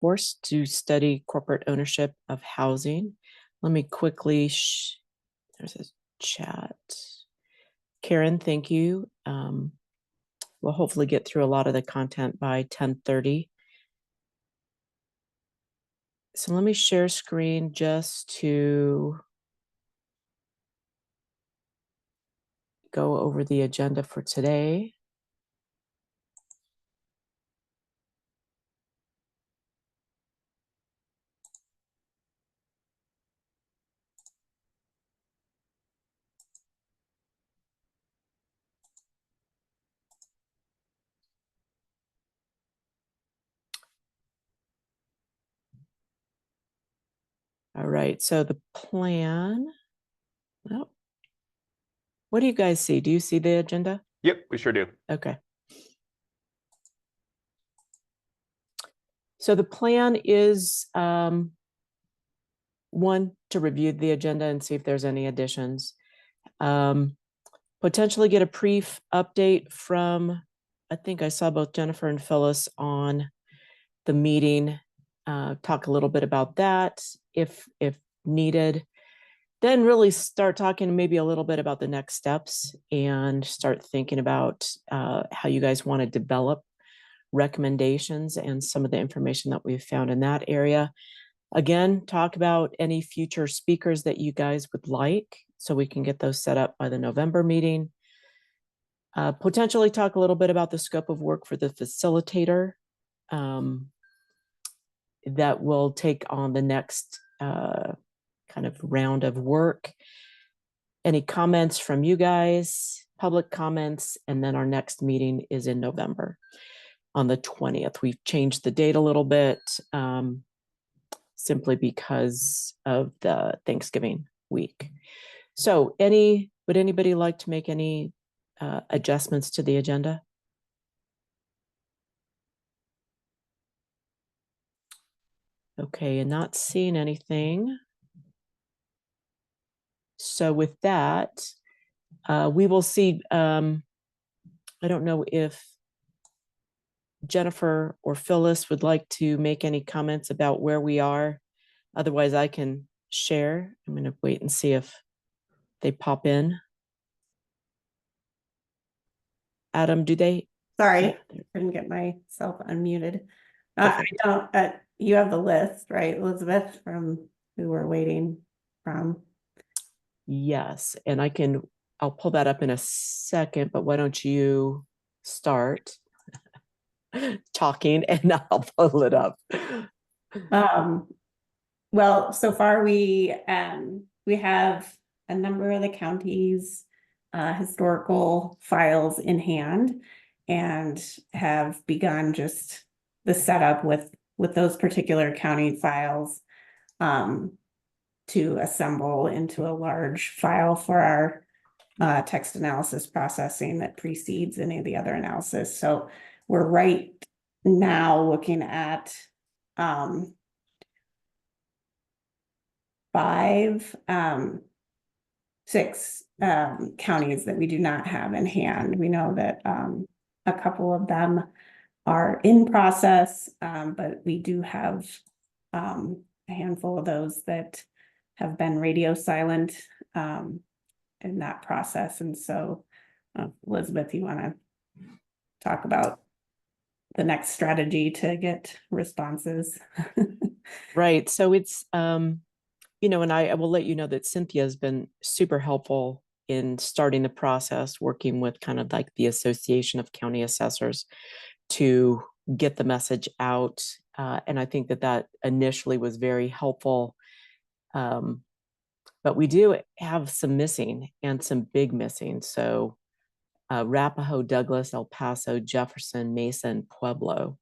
Force to study corporate ownership of housing. Let me quickly, there's a chat. Karen, thank you. We'll hopefully get through a lot of the content by 10:30. So let me share screen just to go over the agenda for today. All right, so the plan, oh, what do you guys see? Do you see the agenda? Yep, we sure do. Okay. So the plan is one, to review the agenda and see if there's any additions. Potentially get a brief update from, I think I saw both Jennifer and Phyllis on the meeting, talk a little bit about that if needed, then really start talking maybe a little bit about the next steps and start thinking about how you guys want to develop recommendations and some of the information that we've found in that area. Again, talk about any future speakers that you guys would like so we can get those set up by the November meeting. Potentially talk a little bit about the scope of work for the facilitator that will take on the next kind of round of work. Any comments from you guys, public comments, and then our next meeting is in November on the 20th. We've changed the date a little bit simply because of the Thanksgiving week. So would anybody like to make any adjustments to the agenda? Okay, and not seeing anything. So with that, we will see, I don't know if Jennifer or Phyllis would like to make any comments about where we are. Otherwise, I can share. I'm going to wait and see if they pop in. Adam, do they? Sorry, couldn't get myself unmuted. I don't, you have the list, right, Elizabeth, from who we're waiting from? Yes, and I'll pull that up in a second, but why don't you start talking and I'll pull it up. Well, so far we have a number of the county's historical files in hand and have begun just the setup with those particular county files to assemble into a large file for our text analysis processing that precedes any of the other analysis. So we're right now looking at six counties that we do not have in hand. We know that a couple of them are in process, but we do have a handful of those that have been radio silent in that process. And so, Elizabeth, you want to talk about the next strategy to get responses? Right. So it's, you know, and I will let you know that Cynthia has been super helpful in starting the process, working with kind of like the Association of County Assessors to get the message out. And I think that initially was very helpful. But we do have some missing and some big missing. So Arapahoe, Douglas, El Paso, Jefferson, Mesa, Pueblo.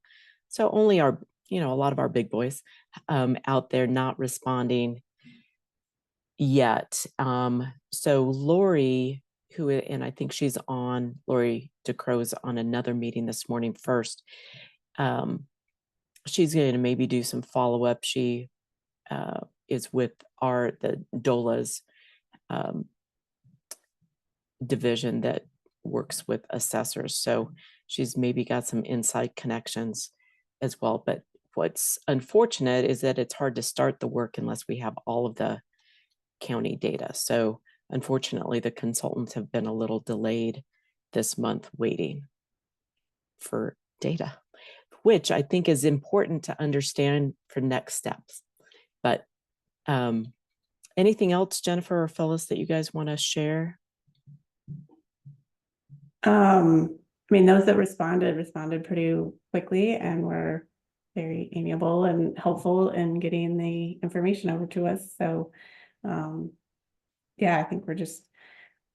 So only a lot of our big boys out there not responding yet. So Lori, and I think she's on, Lori DeCrow's on another meeting this morning first. She's going to maybe do some follow-up. She is with the DOLA's division that works with assessors. So she's maybe got some inside connections as well. But what's unfortunate is that it's hard to start the work unless we have all of the county data. So unfortunately, the consultants have been a little delayed this month waiting for data, which I think is important to understand for next steps. But anything else, Jennifer or Phyllis, that you guys want to share? I mean, those that responded pretty quickly and were very amiable and helpful in getting the information over to us. So, yeah, I think we're just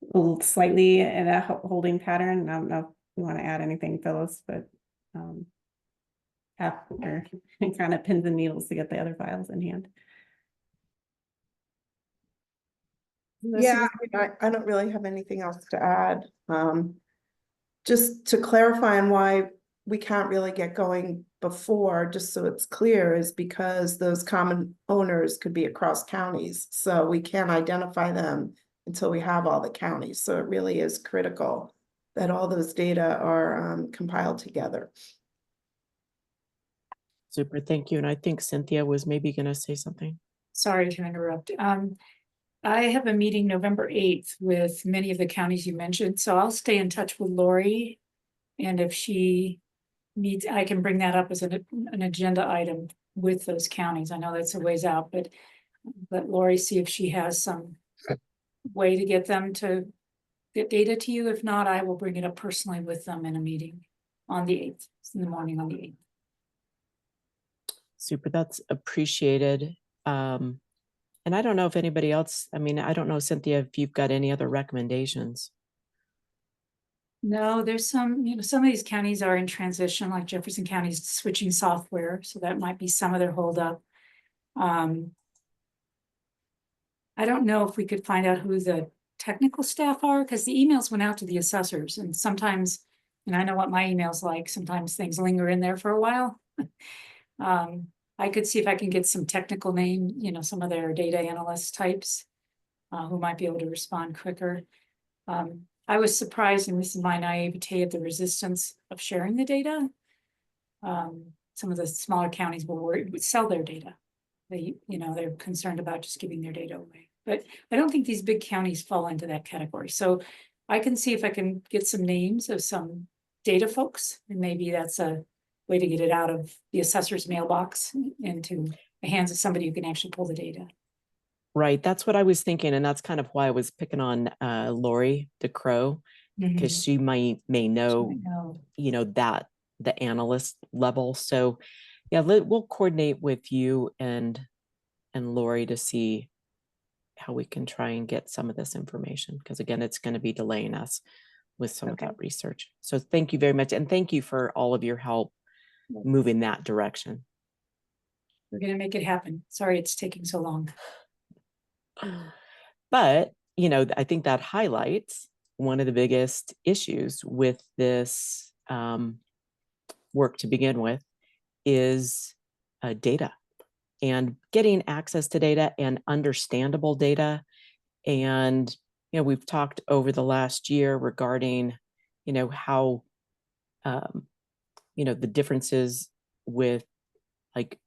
a little slightly in a holding pattern. I don't know if you want to add anything, Phyllis, but after kind of pins and needles to get the other files in hand. Yeah, I don't really have anything else to add. Just to clarify on why we can't really get going before, just so it's clear, is because those common owners could be across counties. So we can't identify them until we have all the counties. So it really is critical that all those data are compiled together. Super, thank you. And I think Cynthia was maybe going to say something. Sorry to interrupt. I have a meeting November 8th with many of the counties you mentioned, so I'll stay in touch with Lori. And if she needs, I can bring that up as an agenda item with those counties. I know that's a ways out, but let Lori see if she has some way to get them to get data to you. If not, I will bring it up personally with them in a meeting on the 8th, in the morning on the 8th. Super, that's appreciated. And I don't know if anybody else, I mean, I don't know, Cynthia, if you've got any other recommendations. No, there's some, some of these counties are in transition, like Jefferson County is switching software, so that might be some of their holdup. I don't know if we could find out who the technical staff are, because the emails went out to the assessors, and sometimes, and I know what my email's like, sometimes things linger in there for a while. I could see if I can get some technical name, some of their data analyst types who might be able to respond quicker. I was surprised, and this is my naivete, at the resistance of sharing the data. Some of the smaller counties would sell their data. They're concerned about just giving their data away. But I don't think these big counties fall into that category. So I can see if I can get some names of some data folks, and maybe that's a way to get it out of the assessor's mailbox into the hands of somebody who can actually pull the data. Right, that's what I was thinking, and that's kind of why I was picking on Lori DeCrow, because she may know, that the analyst level. So yeah, we'll coordinate with you and Lori to see how we can try and get some of this information, because again, it's going to be delaying us with some of that research. So thank you very much, and thank you for all of your help moving that direction. We're going to make it happen. Sorry it's taking so long. But, I think that highlights one of the biggest issues with this work to begin with is data, and getting access to data and understandable data. And, we've talked over the last year regarding, how, the differences with like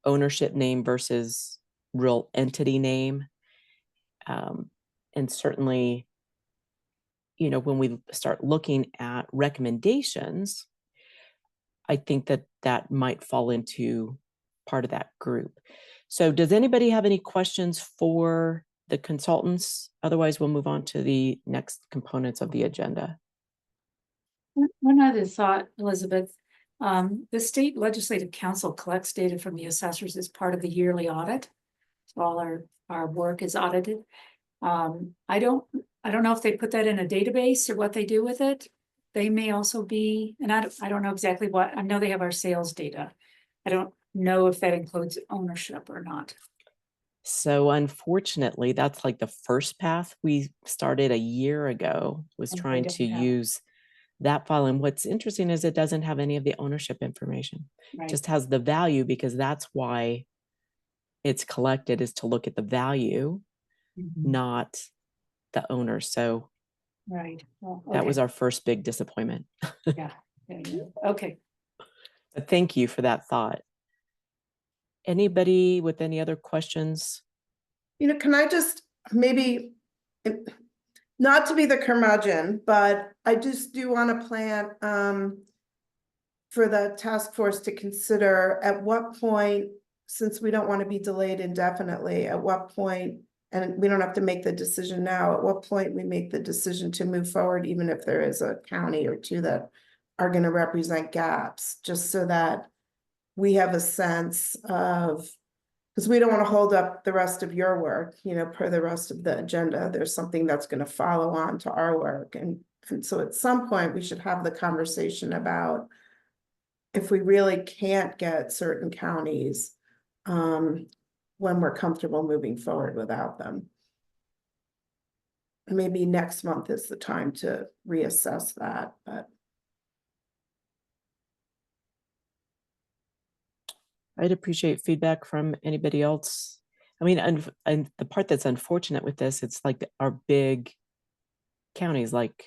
ownership name versus real entity name. And certainly, when we start looking at recommendations, I think that might fall into part of that group. So does anybody have any questions for the consultants? Otherwise, we'll move on to the next components of the agenda. One other thought, Elizabeth. The state legislative council collects data from the assessors as part of the yearly audit. So all our work is audited. I don't know if they put that in a database or what they do with it. They may also be, and I don't know exactly what. I know they have our sales data. I don't know if that includes ownership or not. So unfortunately, that's like the first path we started a year ago, was trying to use that file. And what's interesting is it doesn't have any of the ownership information. Right. It just has the value, because that's why it's collected, is to look at the value, not the owner. So right. Well, that was our first big disappointment. Yeah. Okay. But thank you for that thought. Anybody with any other questions? You know, can I just maybe, not to be the curmudgeon, but I just do want to plan, for the task force to consider at what point, since we don't want to be delayed indefinitely, at what point, and we don't have to make the decision now, at what point we make the decision to move forward, even if there is a county or two that are going to represent gaps, just so that we have a sense of, because we don't want to hold up the rest of your work, you know, per the rest of the agenda. There's something that's going to follow on to our work. And so at some point we should have the conversation about if we really can't get certain counties, when we're comfortable moving forward without them. Maybe next month is the time to reassess that, but. I'd appreciate feedback from anybody else. I mean, and the part that's unfortunate with this, it's like our big counties like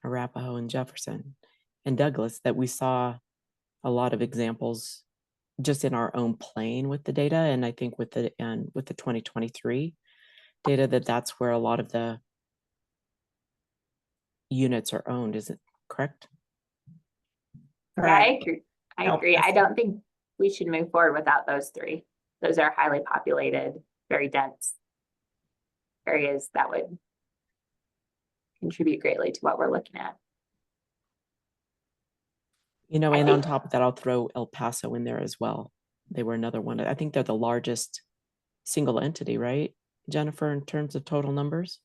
Arapahoe and Jefferson and Douglas that we saw a lot of examples just in our own plane with the data. And I think with the 2023 data, that's where a lot of the units are owned. Is it correct? Yeah, I agree. I agree. I don't think we should move forward without those three. Those are highly populated, very dense areas that would contribute greatly to what we're looking at. You know, and on top of that, I'll throw El Paso in there as well. They were another one. I think they're the largest single entity, right, Jennifer, in terms of total numbers?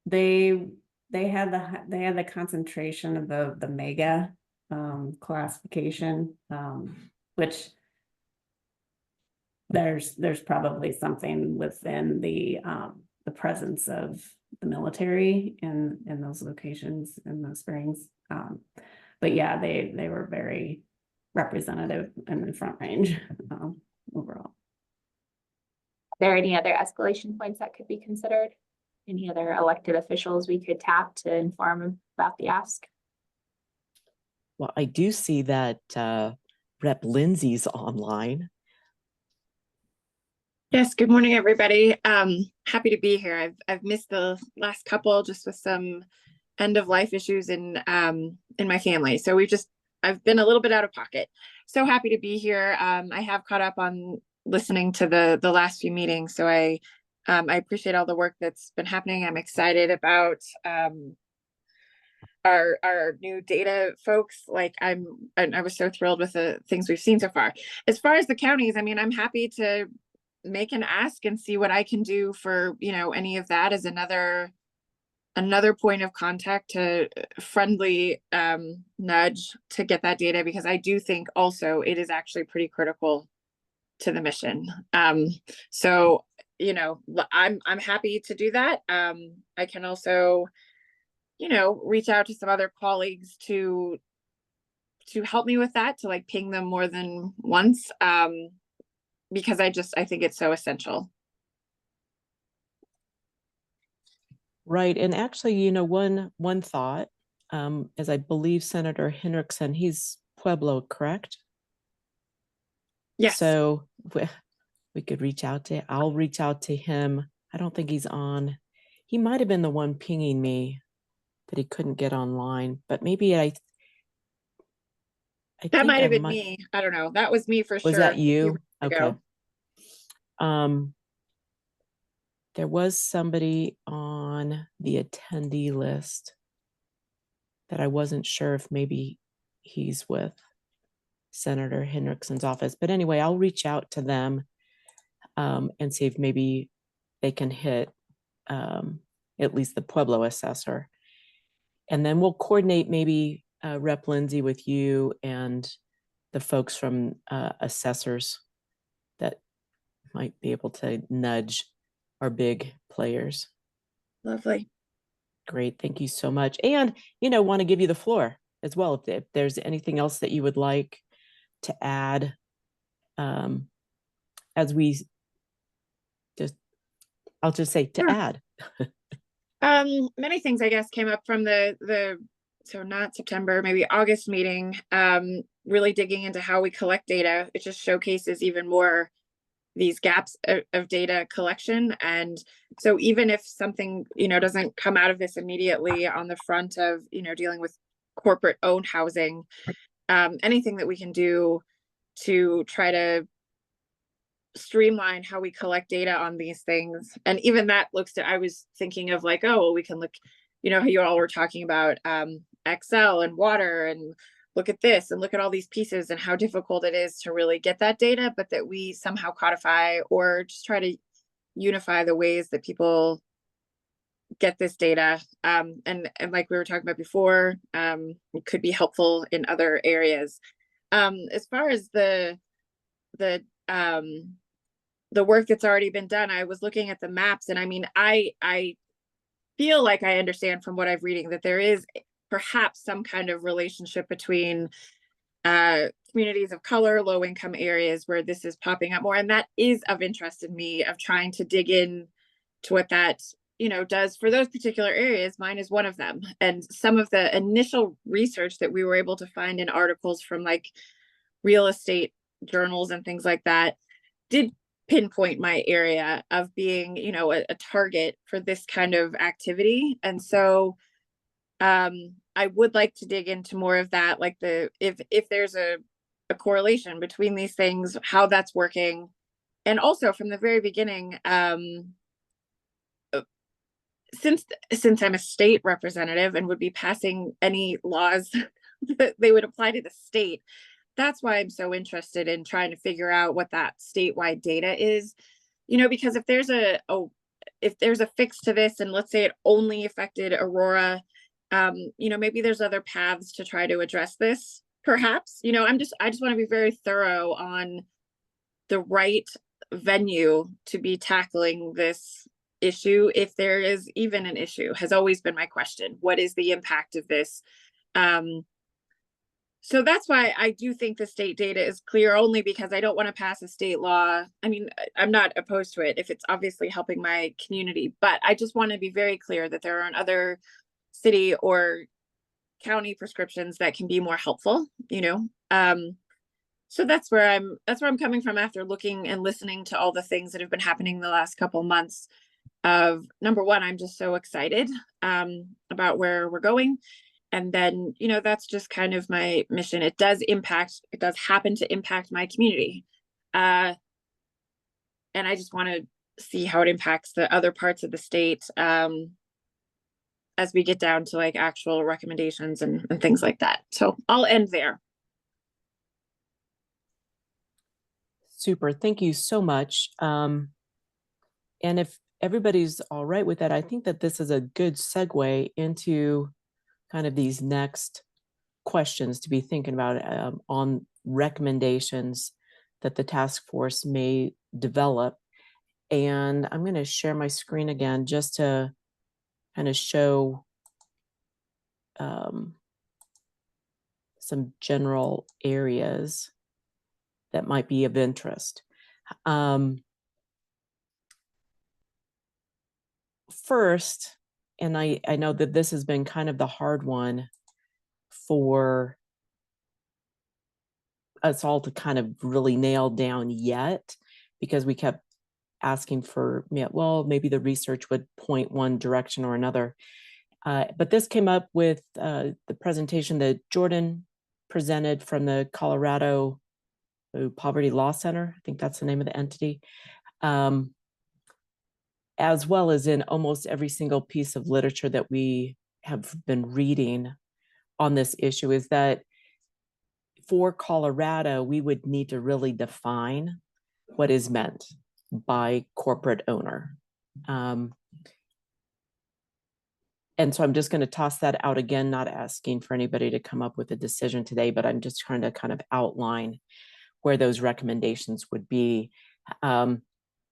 They had the concentration of the mega classification, which there's probably something within the presence of the military in those locations in those springs. But yeah, they were very representative in the Front Range overall. Are there any other escalation points that could be considered? Any other elected officials we could tap to inform about the ask? Well, I do see that Rep. Lindsay's online. Yes, good morning, everybody. Happy to be here. I've missed the last couple just with some end of life issues in my family. So I've been a little bit out of pocket. So happy to be here. I have caught up on listening to the last few meetings. So I appreciate all the work that's been happening. I'm excited about our new data folks. Like I was so thrilled with the things we've seen so far. As far as the counties, I mean, I'm happy to make an ask and see what I can do for, you know, any of that as another point of contact to friendly nudge to get that data, because I do think also it is actually pretty critical to the mission. So, you know, I'm happy to do that. I can also, you know, reach out to some other colleagues to help me with that, to like ping them more than once. Because I think it's so essential. Right. And actually, you know, one thought, as I believe Senator Hendrickson, he's Pueblo, correct? Yes. So we could I'll reach out to him. I don't think he's on. He might have been the one pinging me that he couldn't get online, but maybe that might have been me. I don't know. That was me for sure. Was that you? Okay. Ago. There was somebody on the attendee list that I wasn't sure if maybe he's with Senator Hendrickson's office. But anyway, I'll reach out to them and see if maybe they can hit at least the Pueblo assessor. And then we'll coordinate maybe Rep. Lindsay with you and the folks from assessors that might be able to nudge our big players. Lovely. Great. Thank you so much. And, you know, want to give you the floor as well. If there's anything else that you would like to add, as we I'll just say to add. Many things, I guess, came up from the so not September, maybe August meeting, really digging into how we collect data. It just showcases even more these gaps of data collection. And so even if something, doesn't come out of this immediately on the front of, dealing with corporate owned housing, anything that we can do to try to streamline how we collect data on these things. And even that I was thinking of like, oh, well, we can look, how you all were talking about Excel and water, and look at this and look at all these pieces and how difficult it is to really get that data, but that we somehow codify or just try to unify the ways that people get this data. And like we were talking about before, it could be helpful in other areas. As far as the work that's already been done, I was looking at the maps, and I mean, I feel like I understand from what I'm reading that there is perhaps some kind of relationship between communities of color, low income areas where this is popping up more. And that is of interest in me, of trying to dig in to what that, does for those particular areas. Mine is one of them. And some of the initial research that we were able to find in articles from like real estate journals and things like that did pinpoint my area of being, a target for this kind of activity. And so I would like to dig into more of that, like if there's a correlation between these things, how that's working. And also from the very beginning, since I'm a state representative and would be passing any laws that they would apply to the state, that's why I'm so interested in trying to figure out what that statewide data is, because if there's a fix to this, and let's say it only affected Aurora, maybe there's other paths to try to address this, perhaps. I just want to be very thorough on the right venue to be tackling this issue, if there is even an issue, has always been my question. What is the impact of this? So that's why I do think the state data is clear, only because I don't want to pass a state law. I mean, I'm not opposed to it if it's obviously helping my community, but I just want to be very clear that there aren't other city or county prescriptions that can be more helpful, so that's where I'm coming from after looking and listening to all the things that have been happening the last couple months. Of number one, I'm just so excited about where we're going. And then, that's just kind of my mission. It does happen to impact my community. And I just want to see how it impacts the other parts of the state as we get down to like actual recommendations and things like that. So I'll end there. Super. Thank you so much. And if everybody's all right with that, I think that this is a good segue into kind of these next questions to be thinking about on recommendations that the task force may develop. And I'm going to share my screen again just to kind of show some general areas that might be of interest. First, and I know that this has been kind of the hard one for us all to kind of really nail down yet, because we kept asking for, well, maybe the research would point one direction or another. But this came up with the presentation that Jordan presented from the Colorado Poverty Law Center. I think that's the name of the entity. As well as in almost every single piece of literature that we have been reading on this issue, is that for Colorado, we would need to really define what is meant by corporate owner. And so I'm just going to toss that out again, not asking for anybody to come up with a decision today, but I'm just trying to kind of outline where those recommendations would be.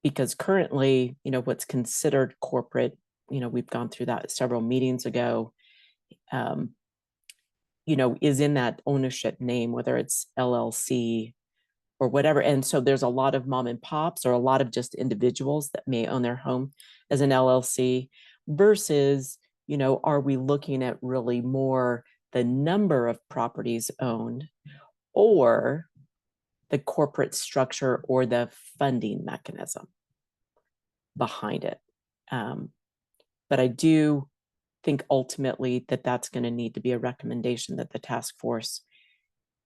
Because currently, what's considered corporate, we've gone through that several meetings ago, is in that ownership name, whether it's LLC or whatever. And so there's a lot of mom and pops or a lot of just individuals that may own their home as an LLC versus, are we looking at really more the number of properties owned or the corporate structure or the funding mechanism behind it. But I do think ultimately that that's going to need to be a recommendation that the task force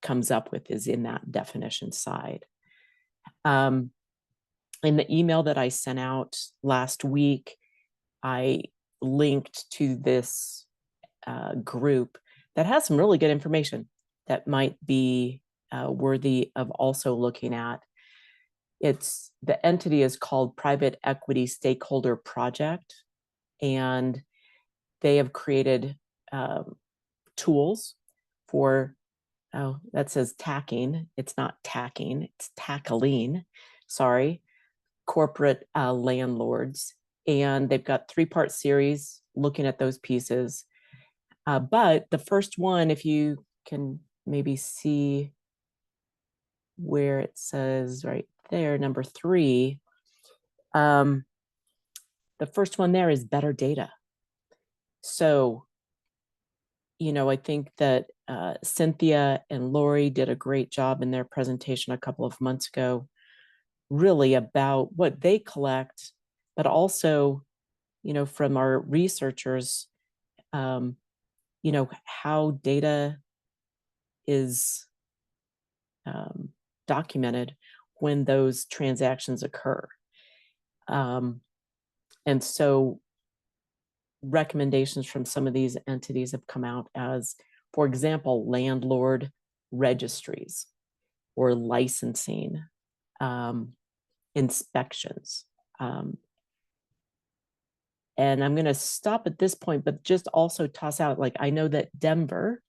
comes up with, is in that definition side. In the email that I sent out last week, I linked to this group that has some really good information that might be worthy of also looking at. The entity is called Private Equity Stakeholder Project, and they have created tools for, oh, that says tacking. It's not tacking, it's tackling, sorry, corporate landlords. And they've got 3-part series looking at those pieces. But the first one, if you can maybe see where it says right there, number 3, the first one there is better data. So, you know, I think that Cynthia and Lori did a great job in their presentation a couple of months ago, really about what they collect, but also, you know, from our researchers, you know, how data is documented when those transactions occur. And so recommendations from some of these entities have come out as, for example, landlord registries or licensing, inspections. And I'm going to stop at this point, but just also toss out, like, I know that Denver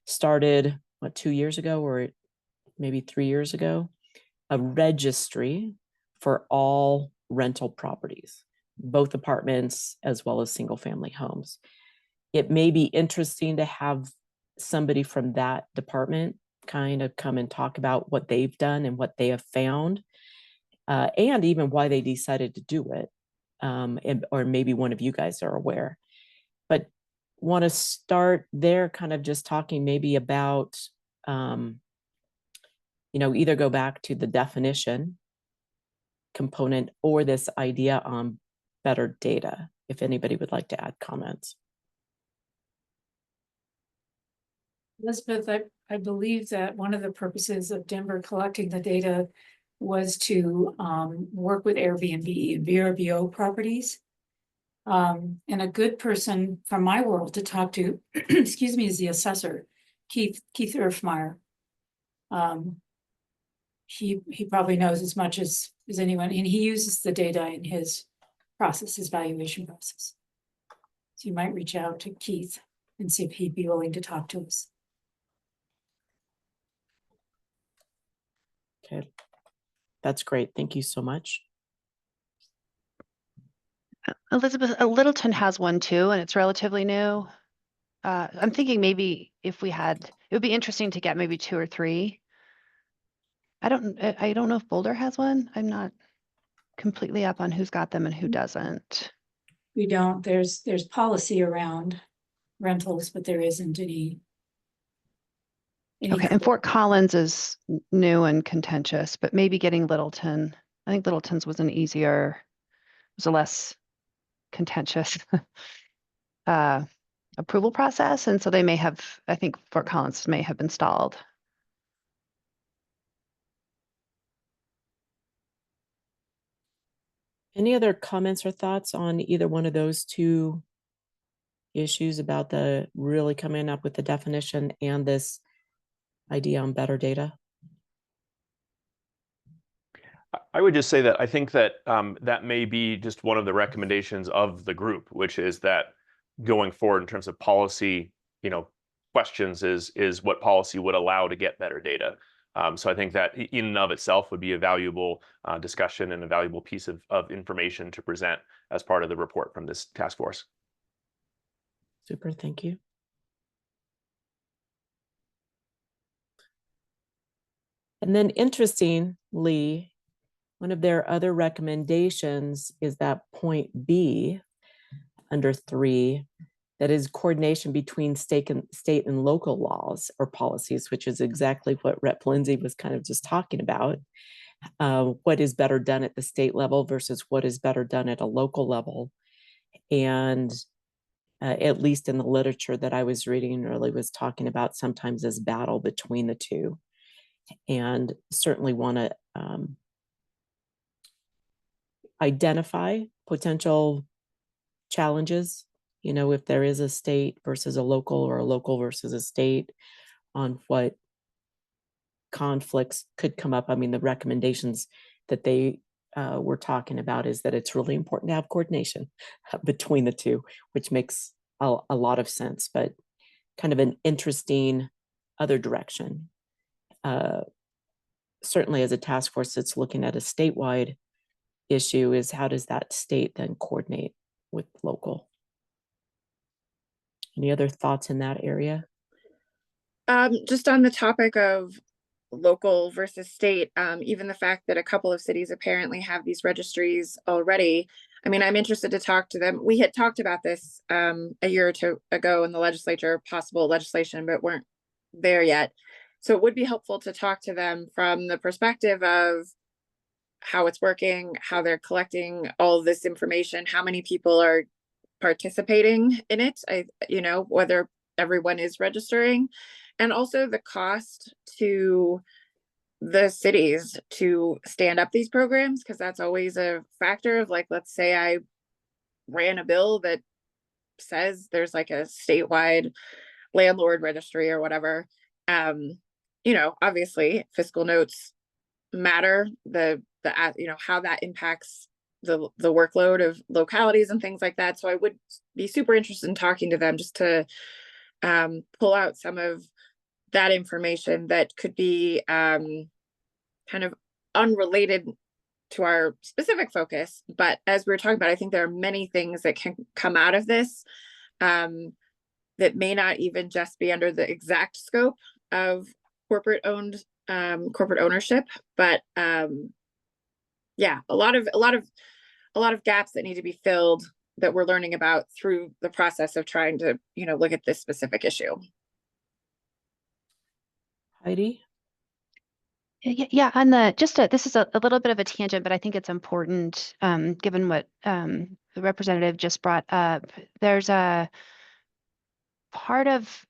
started, what, 2 years ago or maybe 3 years ago, a registry for all rental properties, both apartments as well as single family homes. It may be interesting to have somebody from that department kind of come and talk about what they've done and what they have found, and even why they decided to do it. Or maybe one of you guys are aware, but want to start there, kind of just talking maybe about, you know, either go back to the definition component or this idea on better data, if anybody would like to add comments. Elizabeth, I believe that one of the purposes of Denver collecting the data was to work with Airbnb and VRBO properties. And a good person from my world to talk to, excuse me, is the assessor, Keith Erfmeyer. He probably knows as much as anyone, and he uses the data in his process, his valuation process. So you might reach out to Keith and see if he'd be willing to talk to us. Okay, that's great. Thank you so much. Elizabeth, Littleton has one too, and it's relatively new. I'm thinking maybe if we had, it would be interesting to get maybe 2 or 3. I don't know if Boulder has one. I'm not completely up on who's got them and who doesn't. We don't, there's policy around rentals, but there isn't any. Okay, and Fort Collins is new and contentious, but maybe getting Littleton. I think Littleton's was a less contentious approval process, and so they may have, I think Fort Collins may have been stalled. Any other comments or thoughts on either one of those 2 issues about the really coming up with the definition and this idea on better data? I would just say that I think that that may be just one of the recommendations of the group, which is that going forward in terms of policy, you know, questions is what policy would allow to get better data. So I think that in and of itself would be a valuable discussion and a valuable piece of information to present as part of the report from this task force. Super, thank you. And then interestingly, one of their other recommendations is that point B under 3, that is coordination between state and local laws or policies, which is exactly what Rep. Lindsay was kind of just talking about. What is better done at the state level versus what is better done at a local level. And at least in the literature that I was reading, really was talking about sometimes this battle between the two. And certainly want to identify potential challenges, you know, if there is a state versus a local or a local versus a state, on what conflicts could come up. I mean, the recommendations that they were talking about is that it's really important to have coordination between the two, which makes a lot of sense, but kind of an interesting other direction. Certainly as a task force that's looking at a statewide issue, is how does that state then coordinate with local? Any other thoughts in that area? Just on the topic of local versus state, even the fact that a couple of cities apparently have these registries already. I mean, I'm interested to talk to them. We had talked about this a year or two ago in the legislature, possible legislation, but weren't there yet. So it would be helpful to talk to them from the perspective of how it's working, how they're collecting all of this information, how many people are participating in it, whether everyone is registering, and also the cost to the cities to stand up these programs, because that's always a factor of, like, let's say I ran a bill that says there's like a statewide landlord registry or whatever. Obviously fiscal notes matter, how that impacts the workload of localities and things like that. So I would be super interested in talking to them just to pull out some of that information that could be kind of unrelated to our specific focus. But as we were talking about, I think there are many things that can come out of this that may not even just be under the exact scope of corporate ownership, but yeah, a lot of gaps that need to be filled that we're learning about through the process of trying to, look at this specific issue. Heidi? Yeah, on this is a little bit of a tangent, but I think it's important, given what the representative just brought up. There's a part of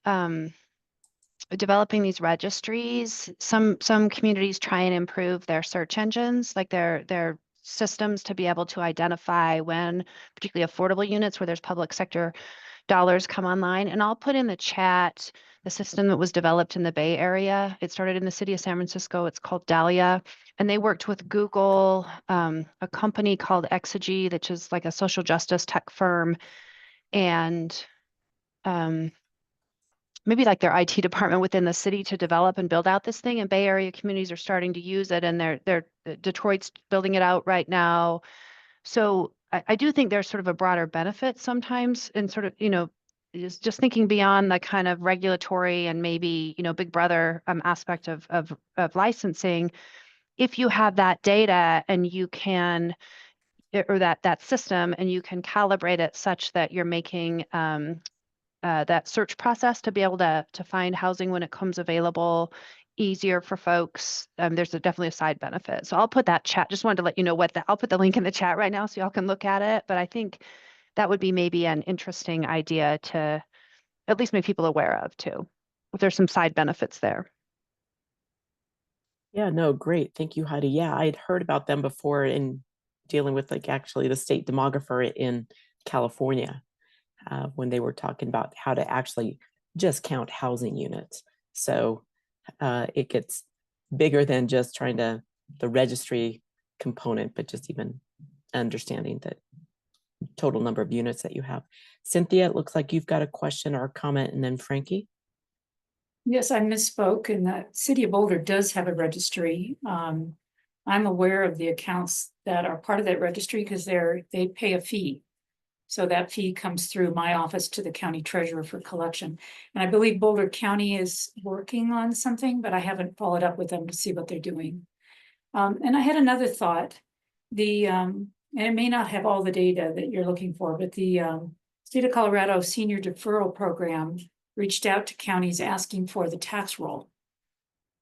developing these registries. Some communities try and improve their search engines, like their systems, to be able to identify when particularly affordable units where there's public sector dollars come online. And I'll put in the chat the system that was developed in the Bay Area. It started in the city of San Francisco. It's called Dahlia. And they worked with Google, a company called Exigy, which is like a social justice tech firm, and maybe like their IT department within the city, to develop and build out this thing. And Bay Area communities are starting to use it, and they're Detroit's building it out right now. So I do think there's sort of a broader benefit sometimes, and sort of, just thinking beyond the kind of regulatory and maybe, big brother aspect of licensing. If you have that data and you can, or that system, and you can calibrate it such that you're making that search process to be able to find housing when it comes available easier for folks, there's definitely a side benefit. So I'll put that chat, just wanted to let you know I'll put the link in the chat right now so y'all can look at it. But I think that would be maybe an interesting idea to at least make people aware of too, if there's some side benefits there. Yeah, no, great. Thank you, Heidi. Yeah, I'd heard about them before in dealing with, like, actually the state demographer in California, when they were talking about how to actually just count housing units. So it gets bigger than just trying to the registry component, but just even understanding the total number of units that you have. Cynthia, it looks like you've got a question or a comment, and then Frankie. Yes, I misspoke, and the city of Boulder does have a registry. I'm aware of the accounts that are part of that registry because they pay a fee. So that fee comes through my office to the county treasurer for collection. And I believe Boulder County is working on something, but I haven't followed up with them to see what they're doing. And I had another thought. And it may not have all the data that you're looking for, but the State of Colorado Senior Deferral Program reached out to counties asking for the tax roll.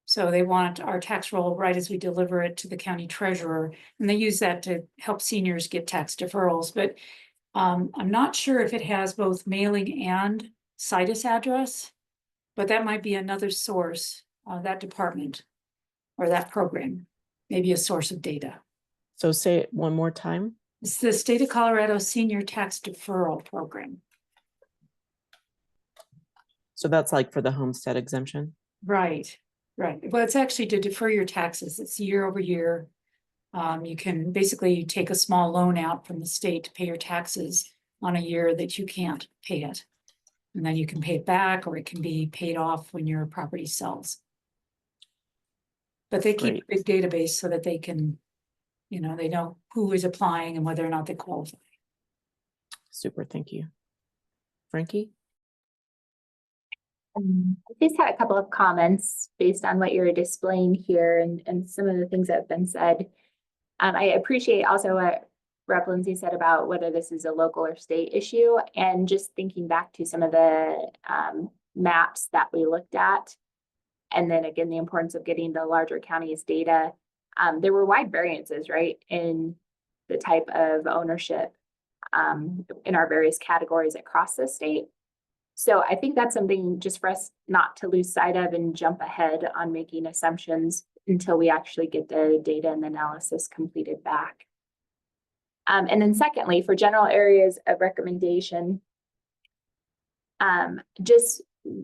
So they want our tax roll right as we deliver it to the county treasurer, and they use that to help seniors get tax deferrals. But I'm not sure if it has both mailing and situs address, but that might be another source, that department or that program, maybe a source of data. So say it one more time. It's the State of Colorado Senior Tax Deferral Program. So that's like for the homestead exemption. Right, right. Well, it's actually to defer your taxes. It's year over year. You can basically take a small loan out from the state to pay your taxes on a year that you can't pay it. And then you can pay it back, or it can be paid off when your property sells. But they keep a big database so that they can, they know who is applying and whether or not they qualify. Super, thank you. Frankie? I just had a couple of comments based on what you're displaying here and some of the things that have been said. I appreciate also what Rep. Lindsay said about whether this is a local or state issue, and just thinking back to some of the maps that we looked at. And then again, the importance of getting the larger counties data. There were wide variances, right, in the type of ownership in our various categories across the state. So I think that's something just for us not to lose sight of and jump ahead on making assumptions until we actually get the data and analysis completed back. And then secondly, for general areas of recommendation, just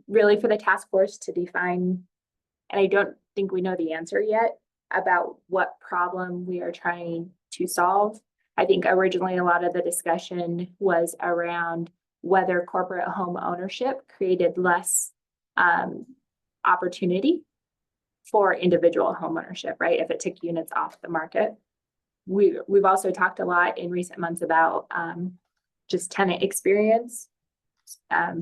really for the task force to define, and I don't think we know the answer yet about what problem we are trying to solve. I think originally a lot of the discussion was around whether corporate home ownership created less opportunity for individual home ownership, right? If it took units off the market. We've also talked a lot in recent months about just tenant experience,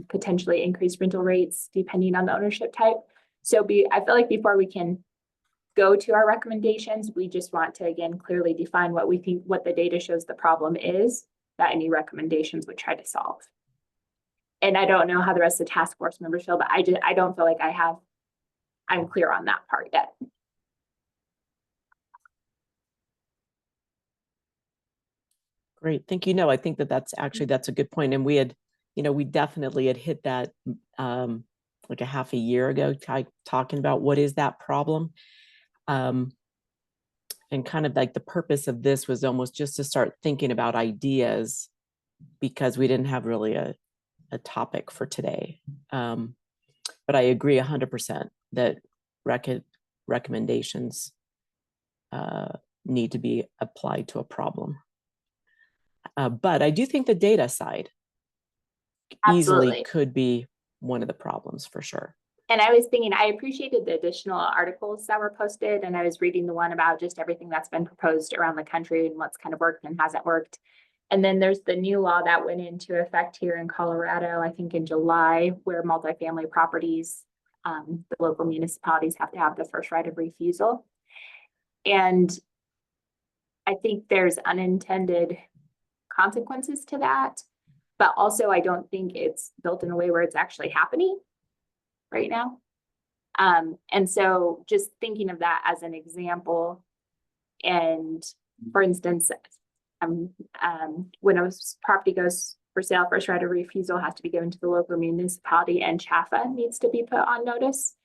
potentially increased rental rates depending on the ownership type. So I feel like before we can go to our recommendations, we just want to again clearly define what we think, what the data shows the problem is that any recommendations would try to solve. And I don't know how the rest of the task force members feel, but I don't feel like I'm clear on that part yet. Great, thank you. No, I think that's a good point. And we had, we definitely had hit that like a half a year ago, talking about what is that problem. And kind of like the purpose of this was almost just to start thinking about ideas, because we didn't have really a topic for today. But I agree 100% that recommendations need to be applied to a problem. But I do think the data side easily could be one of the problems for sure. And I was thinking, I appreciated the additional articles that were posted, and I was reading the one about just everything that's been proposed around the country and what's kind of worked and hasn't worked. And then there's the new law that went into effect here in Colorado, I think in July, where multifamily properties, the local municipalities have to have the first right of refusal. And I think there's unintended consequences to that, but also I don't think it's built in a way where it's actually happening right now. And so just thinking of that as an example, and for instance, when a property goes for sale, first right of refusal has to be given to the local municipality, and CHFA needs to be put on notice,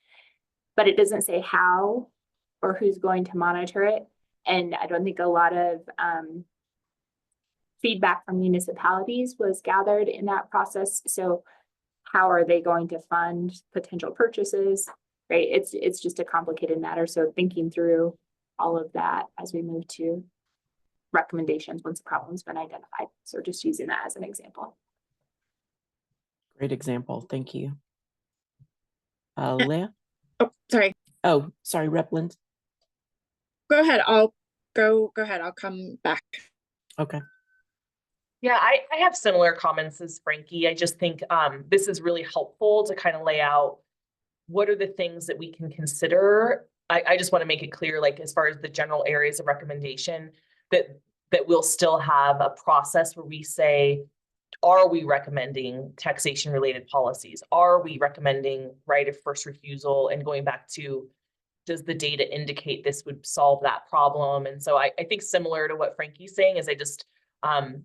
but it doesn't say how or who's going to monitor it. And I don't think a lot of feedback from municipalities was gathered in that process. So how are they going to fund potential purchases, right? It's just a complicated matter. So thinking through all of that as we move to recommendations once a problem's been identified. So just using that as an example. Great example. Thank you. Leah? Oh, sorry. Oh, sorry, Rep. Lind. Go ahead. I'll go ahead. I'll come back. Okay. Yeah, I have similar comments as Frankie. I just think this is really helpful to kind of lay out what are the things that we can consider. I just want to make it clear, like as far as the general areas of recommendation, that we'll still have a process where we say, are we recommending taxation related policies? Are we recommending right of first refusal? And going back to, does the data indicate this would solve that problem? And so I think similar to what Frankie's saying is I just,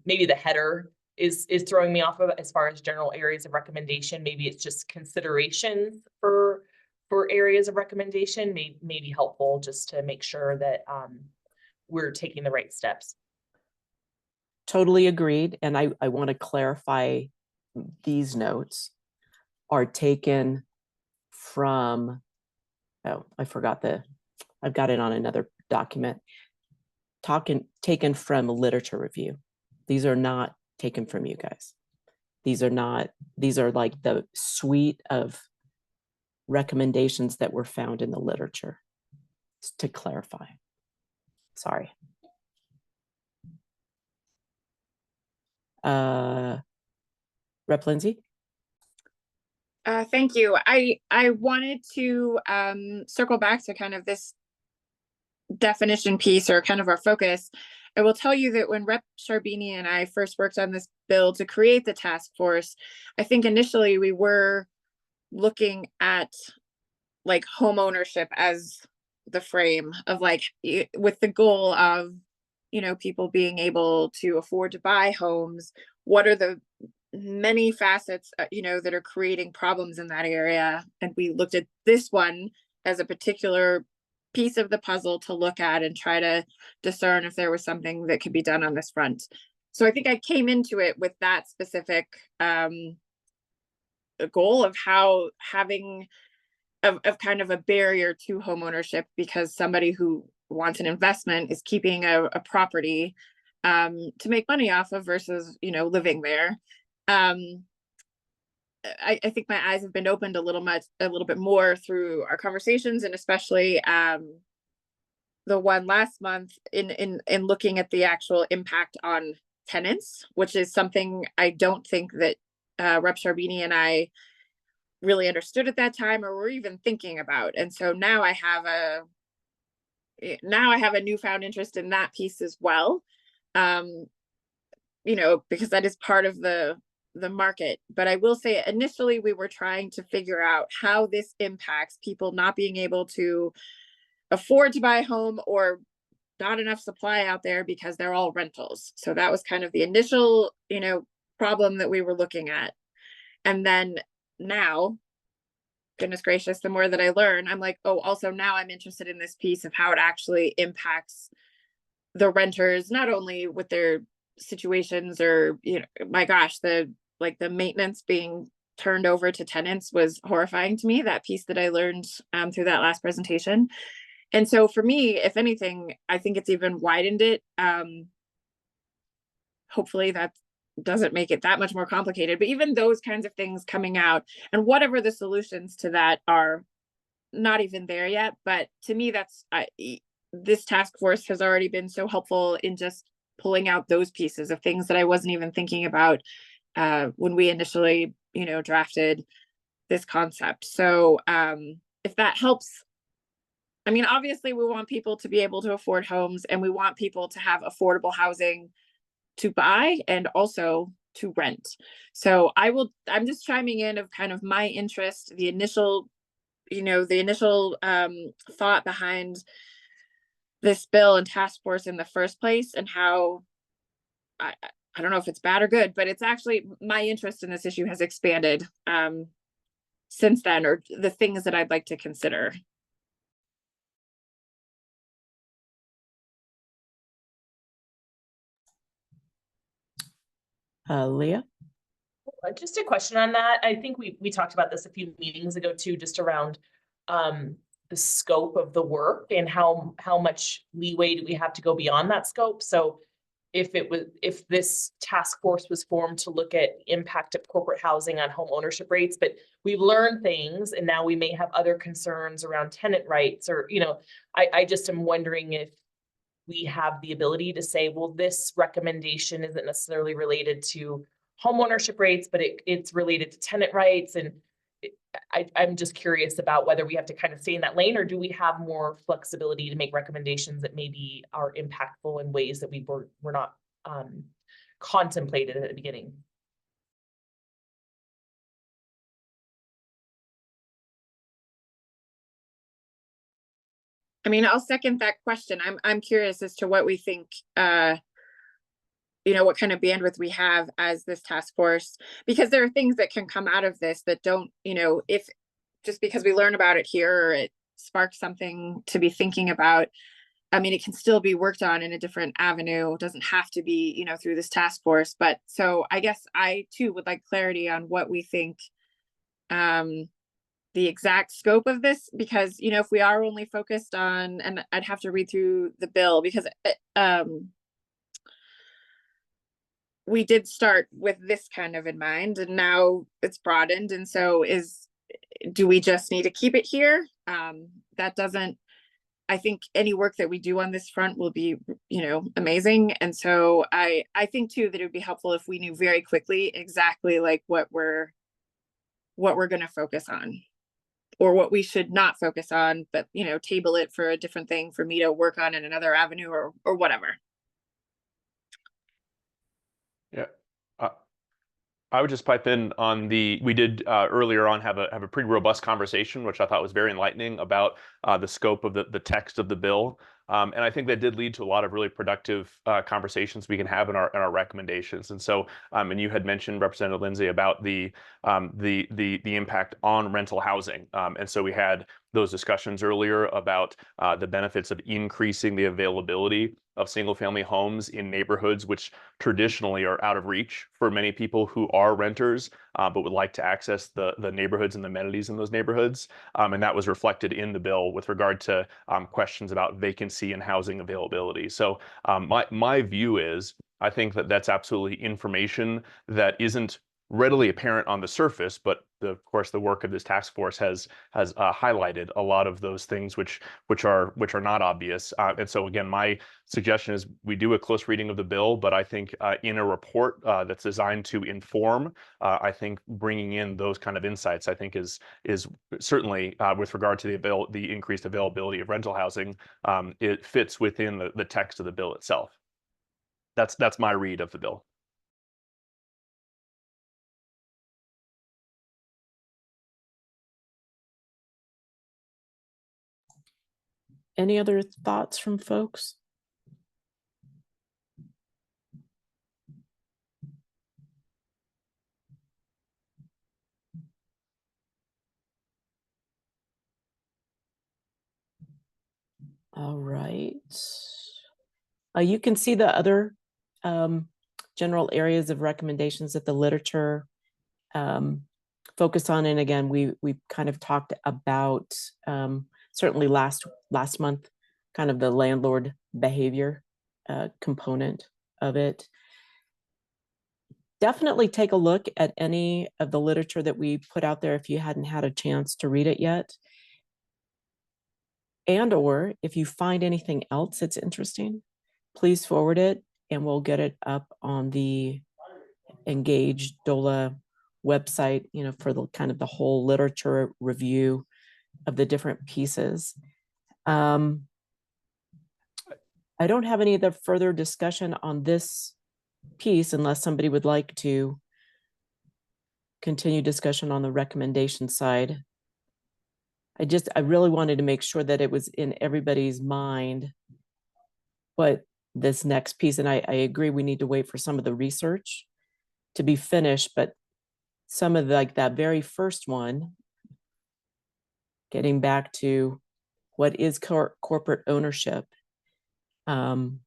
maybe the header is throwing me off of as far as general areas of recommendation. Maybe it's just considerations for areas of recommendation may be helpful just to make sure that we're taking the right steps. Totally agreed. And I want to clarify, these notes are taken from, oh, I forgot I've got it on another document. Taken from literature review. These are not taken from you guys. These are like the suite of recommendations that were found in the literature, just to clarify. Sorry. Rep. Lindsay? Thank you. I wanted to circle back to kind of this definition piece, or kind of our focus. I will tell you that when Rep. Sharbini and I first worked on this bill to create the task force, I think initially we were looking at like home ownership as the frame of like, with the goal of, you know, people being able to afford to buy homes. What are the many facets, you know, that are creating problems in that area? And we looked at this one as a particular piece of the puzzle to look at and try to discern if there was something that could be done on this front. So I think I came into it with that specific goal of how having of kind of a barrier to home ownership, because somebody who wants an investment is keeping a property to make money off of versus, you know, living there. I think my eyes have been opened a little bit more through our conversations, and especially the one last month in looking at the actual impact on tenants, which is something I don't think that Rep. Sharbini and I really understood at that time, or were even thinking about. And so now I have a newfound interest in that piece as well. You know, because that is part of the market. But I will say initially we were trying to figure out how this impacts people not being able to afford to buy a home, or not enough supply out there because they're all rentals. So that was kind of the initial, you know, problem that we were looking at. And then now, goodness gracious, the more that I learn, I'm like, oh, also now I'm interested in this piece of how it actually impacts the renters, not only with their situations, or, you know, my gosh, the maintenance being turned over to tenants was horrifying to me, that piece that I learned through that last presentation. And so for me, if anything, I think it's even widened it. Hopefully that doesn't make it that much more complicated, but even those kinds of things coming out, and whatever the solutions to that are, not even there yet. But to me, that's this task force has already been so helpful in just pulling out those pieces of things that I wasn't even thinking about when we initially, you know, drafted this concept. So if that helps, I mean, obviously we want people to be able to afford homes, and we want people to have affordable housing to buy and also to rent. So I'm just chiming in of kind of my interest, the initial thought behind this bill and task force in the first place, and how I don't know if it's bad or good, but it's actually, my interest in this issue has expanded since then, or the things that I'd like to consider. Leah? Just a question on that. I think we talked about this a few meetings ago too, just around the scope of the work and how much leeway do we have to go beyond that scope. So if this task force was formed to look at impact of corporate housing on home ownership rates, but we've learned things and now we may have other concerns around tenant rights, or, you know, I just am wondering if we have the ability to say, well, this recommendation isn't necessarily related to home ownership rates, but it's related to tenant rights. And I'm just curious about whether we have to kind of stay in that lane, or do we have more flexibility to make recommendations that maybe are impactful in ways that we were not contemplated at the beginning. I mean, I'll second that question. I'm curious as to what we think, what kind of bandwidth we have as this task force, because there are things that can come out of this that don't, if just because we learn about it here, or it sparks something to be thinking about. I mean, it can still be worked on in a different avenue. It doesn't have to be, through this task force. But so I guess I too would like clarity on what we think, the exact scope of this, because, if we are only focused on, and I'd have to read through the bill, because, we did start with this kind of in mind, and now it's broadened. And so do we just need to keep it here? That doesn't, I think any work that we do on this front will be, amazing. And so I think too, that it would be helpful if we knew very quickly exactly like what we're going to focus on, or what we should not focus on, but, table it for a different thing for me to work on in another avenue, or whatever. Yeah. I would just pipe in on we did earlier on have a pretty robust conversation, which I thought was very enlightening, about the scope of the text of the bill. And I think that did lead to a lot of really productive conversations we can have in our recommendations. And so, and you had mentioned, Representative Lindsay, about the impact on rental housing. And so we had those discussions earlier about the benefits of increasing the availability of single-family homes in neighborhoods which traditionally are out of reach for many people who are renters, but would like to access the neighborhoods and the amenities in those neighborhoods. And that was reflected in the bill with regard to questions about vacancy and housing availability. So my view is, I think that that's absolutely information that isn't readily apparent on the surface, but of course the work of this task force has highlighted a lot of those things which are not obvious. And so again, my suggestion is we do a close reading of the bill, but I think in a report that's designed to inform, I think bringing in those kind of insights, I think is certainly with regard to the increased availability of rental housing, it fits within the text of the bill itself. That's my read of the bill. Any other thoughts from folks? All right. You can see the other general areas of recommendations that the literature focused on. And again, we kind of talked about certainly last month, kind of the landlord behavior component of it. Definitely take a look at any of the literature that we put out there if you hadn't had a chance to read it yet. And or if you find anything else that's interesting, please forward it and we'll get it up on the Engage DOLA website, for the kind of the whole literature review of the different pieces. I don't have any other further discussion on this piece unless somebody would like to continue discussion on the recommendation side. I really wanted to make sure that it was in everybody's mind what this next piece, and I agree we need to wait for some of the research to be finished, but some of that very first one, getting back to what is corporate ownership, and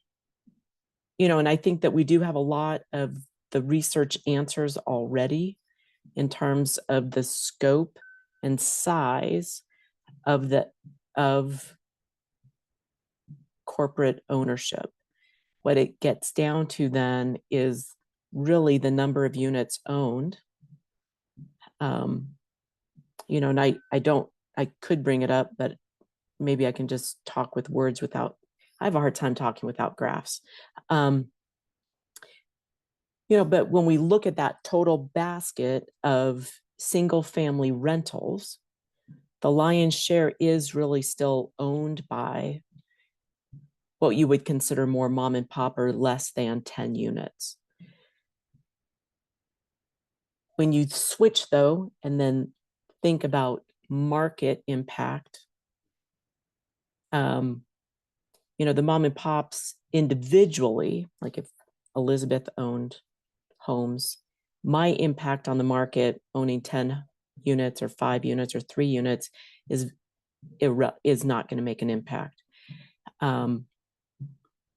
I think that we do have a lot of the research answers already in terms of the scope and size of corporate ownership. What it gets down to then is really the number of units owned. And I could bring it up, but maybe I can just talk with words I have a hard time talking without graphs. But when we look at that total basket of single family rentals, the lion's share is really still owned by what you would consider more mom and pop or less than 10 units. When you switch though, and then think about market impact, You know, the mom and pops individually, like if Elizabeth owned homes, my impact on the market owning 10 units or 5 units or 3 units is not going to make an impact. You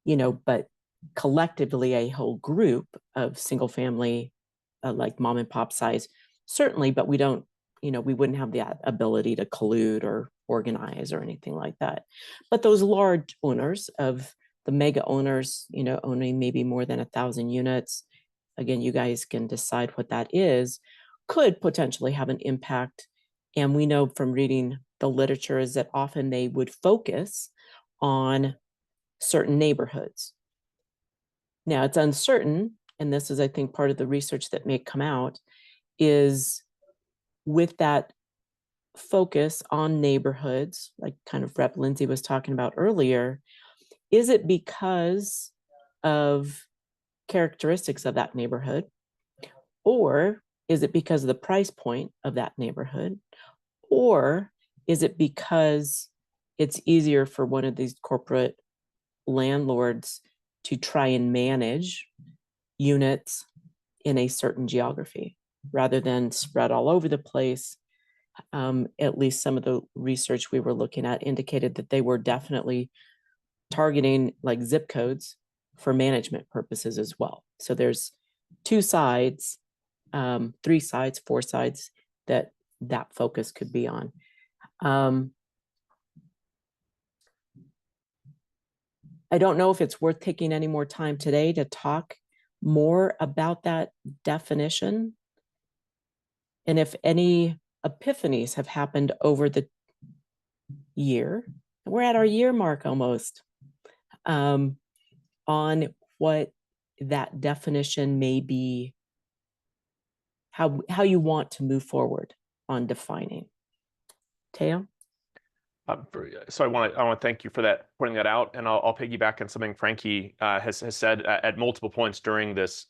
know, but collectively a whole group of single family, like mom and pop size, certainly, but we don't, you know, we wouldn't have the ability to collude or organize or anything like that. But those large owners of the mega owners, you know, owning maybe more than 1,000 units, again, you guys can decide what that is, could potentially have an impact. And we know from reading the literature is that often they would focus on certain neighborhoods. Now it's uncertain, and this is, I think, part of the research that may come out, is with that focus on neighborhoods, like kind of Rep. Lindsay was talking about earlier, is it because of characteristics of that neighborhood? Or is it because of the price point of that neighborhood? Or is it because it's easier for one of these corporate landlords to try and manage units in a certain geography rather than spread all over the place? At least some of the research we were looking at indicated that they were definitely targeting like zip codes for management purposes as well. So there's 2 sides, 3 sides, 4 sides that focus could be on. I don't know if it's worth taking any more time today to talk more about that definition, and if any epiphanies have happened over the year. We're at our year mark almost, on what that definition may be, how you want to move forward on defining. Teo? So I want to thank you for that, pointing that out, and I'll piggyback on something Frankie has said at multiple points during this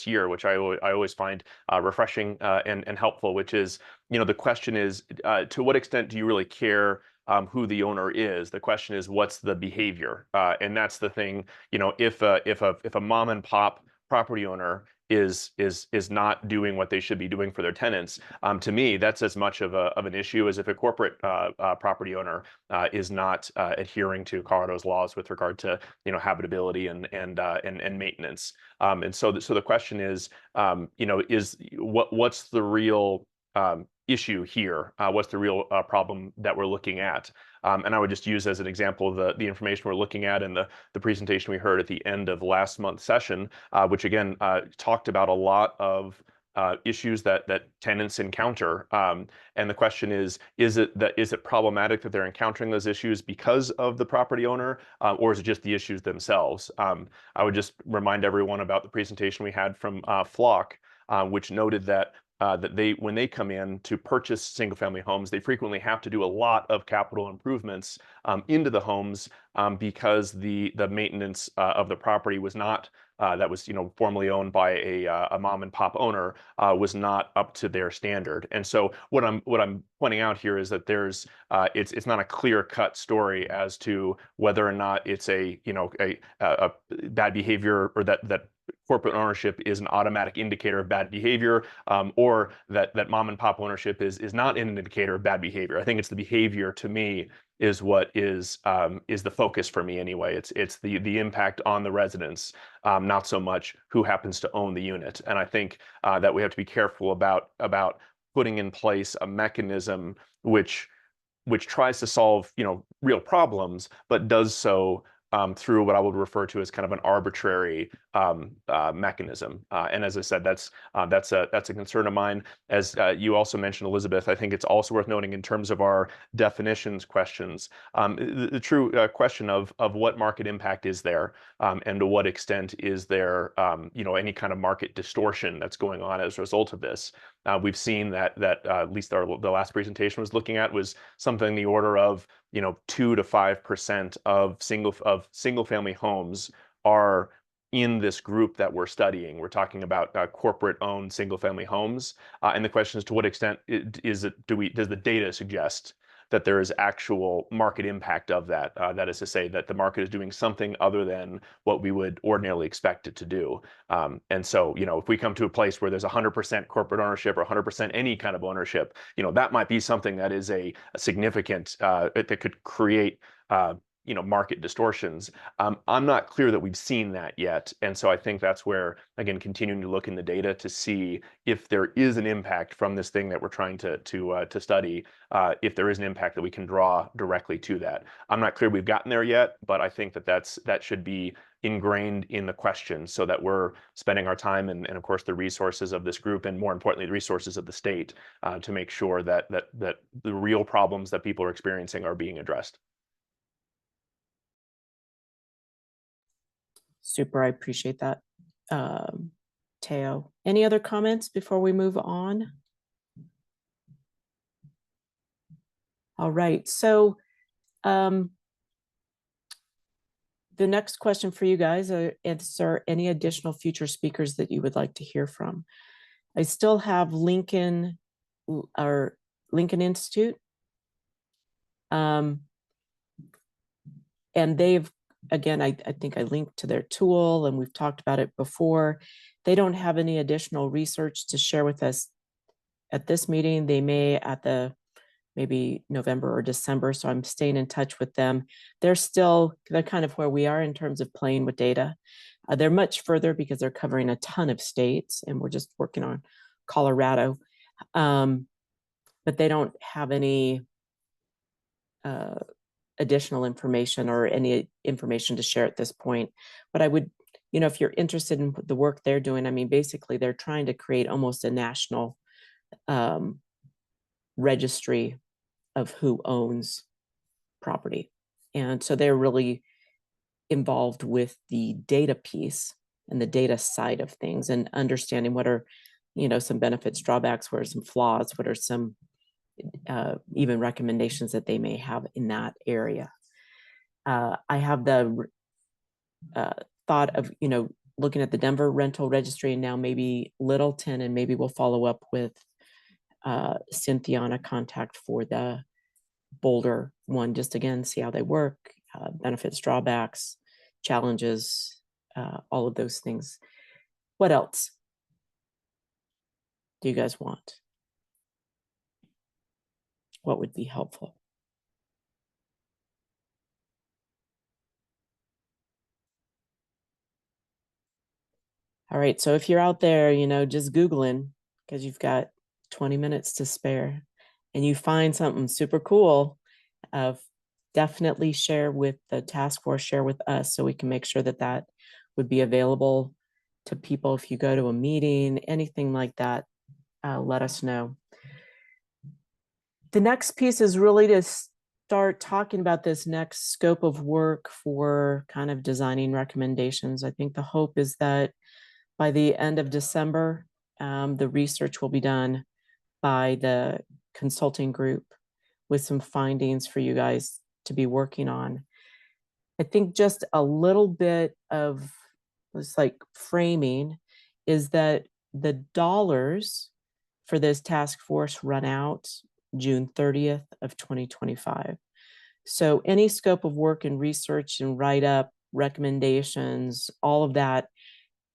year, which I always find refreshing and helpful. Which is, you know, the question is, to what extent do you really care who the owner is? The question is, what's the behavior? And that's the thing. You know, if a mom and pop property owner is not doing what they should be doing for their tenants, to me, that's as much of an issue as if a corporate property owner is not adhering to Colorado's laws with regard to, you know, habitability and maintenance. And so the question is, you know, is what's the real issue here? What's the real problem that we're looking at? And I would just use as an example the information we're looking at in the presentation we heard at the end of last month's session, which again talked about a lot of issues that tenants encounter. And the question is it problematic that they're encountering those issues because of the property owner, or is it just the issues themselves? I would just remind everyone about the presentation we had from Flock, which noted that when they come in to purchase single-family homes, they frequently have to do a lot of capital improvements into the homes because the maintenance of the property was not that was, you know, formerly owned by a mom and pop owner, was not up to their standard. And so what I'm pointing out here is that there's it's not a clear-cut story as to whether or not it's a bad behavior, or that corporate ownership is an automatic indicator of bad behavior, or that mom and pop ownership is not an indicator of bad behavior. I think it's the behavior, to me, is what is the focus for me anyway. It's the impact on the residents, not so much who happens to own the unit. And I think that we have to be careful about putting in place a mechanism which tries to solve, you know, real problems, but does so through what I would refer to as kind of an arbitrary mechanism. And as I said, that's a concern of mine. As you also mentioned, Elizabeth, I think it's also worth noting in terms of our definitions questions, the true question of what market impact is there, and to what extent is there, you know, any kind of market distortion that's going on as a result of this. We've seen that at least the last presentation was looking at was something in the order of, you know, 2 to 5% of single family homes are in this group that we're studying. We're talking about corporate owned single family homes, and the question is, to what extent does the data suggest that there is actual market impact of that. That is to say that the market is doing something other than what we would ordinarily expect it to do. And so, you know, if we come to a place where there's 100% corporate ownership or 100% any kind of ownership, you know, that might be something that is a significant, that could create, you know, market distortions. I'm not clear that we've seen that yet. And so I think that's where, again, continuing to look in the data to see if there is an impact from this thing that we're trying to study, if there is an impact that we can draw directly to that. I'm not clear we've gotten there yet, but I think that that should be ingrained in the question so that we're spending our time and of course the resources of this group, and more importantly the resources of the state, to make sure that the real problems that people are experiencing are being addressed. Super, I appreciate that. Teo, any other comments before we move on? All right, so the next question for you guys is there any additional future speakers that you would like to hear from? I still have Lincoln Institute. And they've, again, I think I linked to their tool and we've talked about it before. They don't have any additional research to share with us at this meeting. They may at the maybe November or December. So I'm staying in touch with them. They're kind of where we are in terms of playing with data. They're much further because they're covering a ton of states and we're just working on Colorado. But they don't have any additional information or any information to share at this point. But I would, you know, if you're interested in the work they're doing, I mean, basically they're trying to create almost a national registry of who owns property. And so they're really involved with the data piece and the data side of things and understanding what are, you know, some benefits, drawbacks, what are some flaws, what are some even recommendations that they may have in that area. I have the thought of, you know, looking at the Denver rental registry and now maybe Littleton, and maybe we'll follow up with Cynthia on a contact for the Boulder one, just again, see how they work, benefits, drawbacks, challenges, all of those things. What else do you guys want? What would be helpful? All right, so if you're out there, you know, just Googling, because you've got 20 minutes to spare, and you find something super cool, definitely share with the task force, share with us, so we can make sure that that would be available to people. If you go to a meeting, anything like that, let us know. The next piece is really to start talking about this next scope of work for kind of designing recommendations. I think the hope is that by the end of December, the research will be done by the consulting group with some findings for you guys to be working on. I think just a little bit of this like framing is that the dollars for this task force run out June 30th of 2025. So any scope of work and research and write-up recommendations, all of that,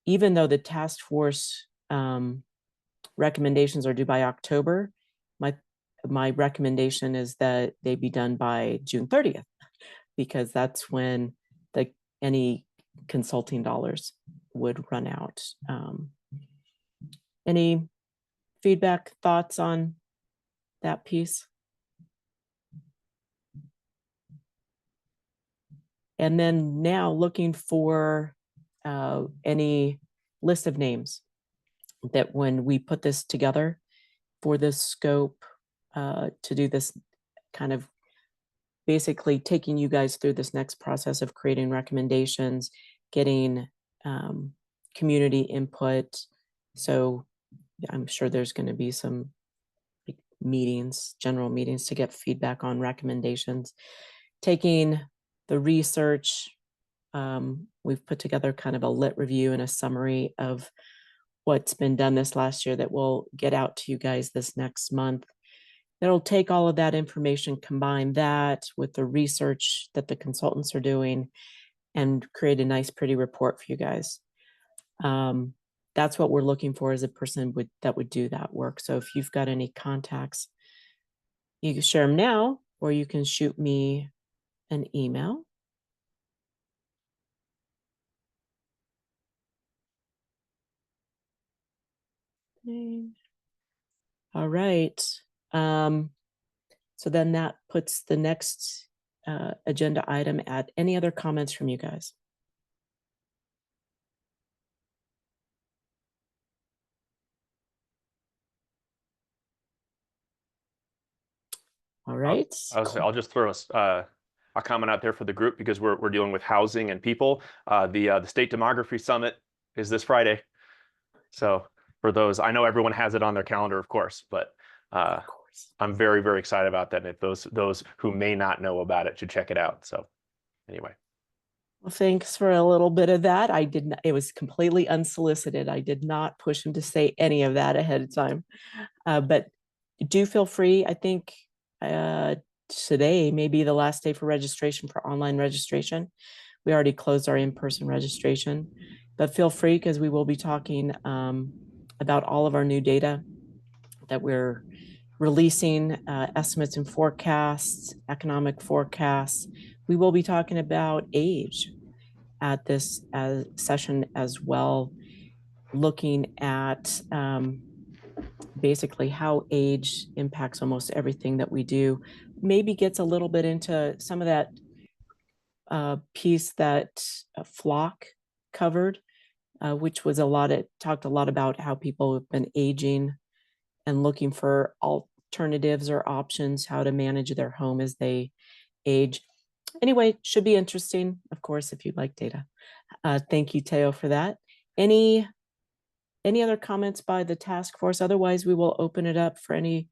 even though the task force recommendations are due by October, my recommendation is that they be done by June 30th, because that's when any consulting dollars would run out. Any feedback, thoughts on that piece? And then now looking for any list of names that when we put this together for this scope, to do this kind of basically taking you guys through this next process of creating recommendations, getting community input. So I'm sure there's going to be some meetings, general meetings to get feedback on recommendations. Taking the research, we've put together kind of a lit review and a summary of what's been done this last year that we'll get out to you guys this next month. It'll take all of that information, combine that with the research that the consultants are doing, and create a nice, pretty report for you guys. That's what we're looking for as a person that would do that work. So if you've got any contacts, you can share them now, or you can shoot me an email. All right. So then that puts the next agenda item at any other comments from you guys? All right. I'll just throw a comment out there for the group, because we're dealing with housing and people. The State Demography Summit is this Friday. So for those, I know everyone has it on their calendar, of course, but I'm very, very excited about that. And if those who may not know about it should check it out. So anyway. Well, thanks for a little bit of that. I didn't, it was completely unsolicited. I did not push him to say any of that ahead of time. But do feel free. I think today may be the last day for registration, for online registration. We already closed our in-person registration, but feel free, because we will be talking about all of our new data that we're releasing, estimates and forecasts, economic forecasts. We will be talking about age at this session as well, looking at basically how age impacts almost everything that we do. Maybe gets a little bit into some of that piece that Flock covered, which was talked a lot about how people have been aging and looking for alternatives or options, how to manage their home as they age. Anyway, should be interesting, of course, if you'd like data. Thank you, Teo, for that. Any other comments by the task force? Otherwise, we will open it up for any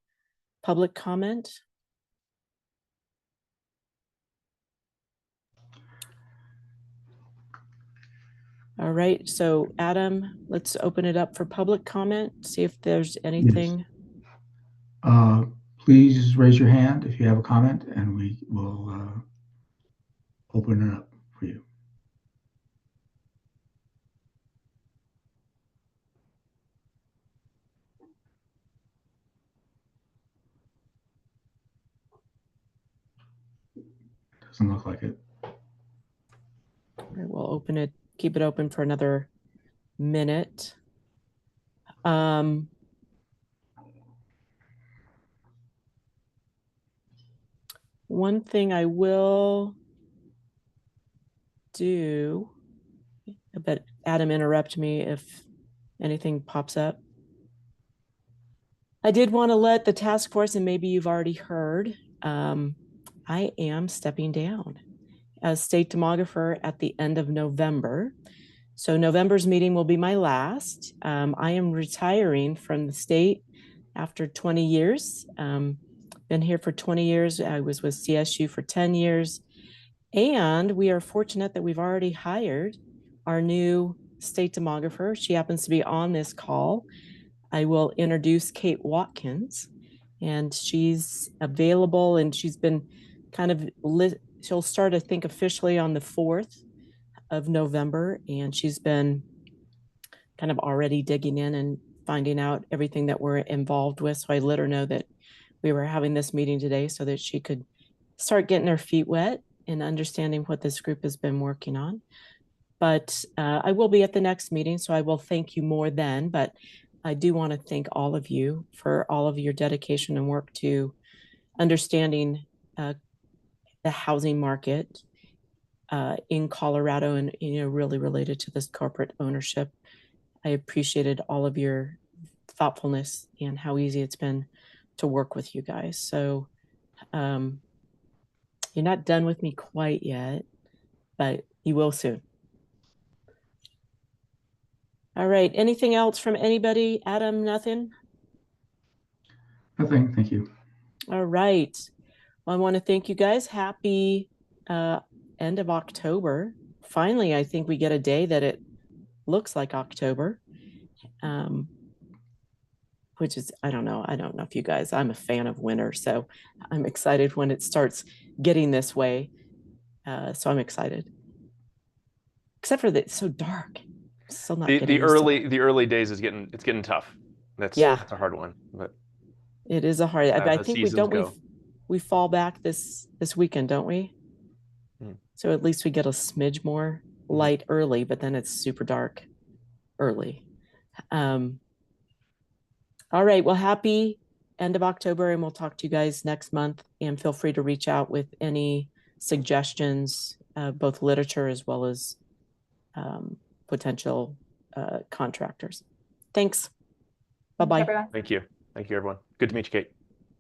public comment. All right, so Adam, let's open it up for public comment, see if there's anything. Yes. Please raise your hand if you have a comment, and we will open it up for you. Doesn't look like it. All right, we'll open it, keep it open for another minute. One thing I will do, but Adam, interrupt me if anything pops up. I did want to let the task force, and maybe you've already heard, I am stepping down as state demographer at the end of November. So November's meeting will be my last. I am retiring from the state after 20 years. Been here for 20 years. I was with CSU for 10 years. And we are fortunate that we've already hired our new state demographer. She happens to be on this call. I will introduce Kate Watkins, and she's available, and she's been kind of, she'll start, I think, officially on the 4th of November, and she's been kind of already digging in and finding out everything that we're involved with. So I let her know that we were having this meeting today so that she could start getting her feet wet and understanding what this group has been working on. But I will be at the next meeting, so I will thank you more then. But I do want to thank all of you for all of your dedication and work to understanding the housing market in Colorado, and really related to this corporate ownership. I appreciated all of your thoughtfulness and how easy it's been to work with you guys. So you're not done with me quite yet, but you will soon. All right, anything else from anybody? Adam, nothing? Nothing, thank you. All right, well, I want to thank you guys. Happy end of October. Finally, I think we get a day that it looks like October. which is, I don't know if you guys, I'm a fan of winter, so I'm excited when it starts getting this way. So I'm excited. Except for that it's so dark. Still not The getting used to it. the early days is getting tough. That's Yeah. a hard one. But It is a hard, I the think we seasons don't, go. we fall back this weekend, don't we? So at least we get a smidge more light early, but then it's super dark early. All right, well, happy end of October, and we'll talk to you guys next month. And feel free to reach out with any suggestions, both literature as well as potential contractors. Thanks. Bye-bye. Everyone. Thank you, everyone. Good to meet you, Kate.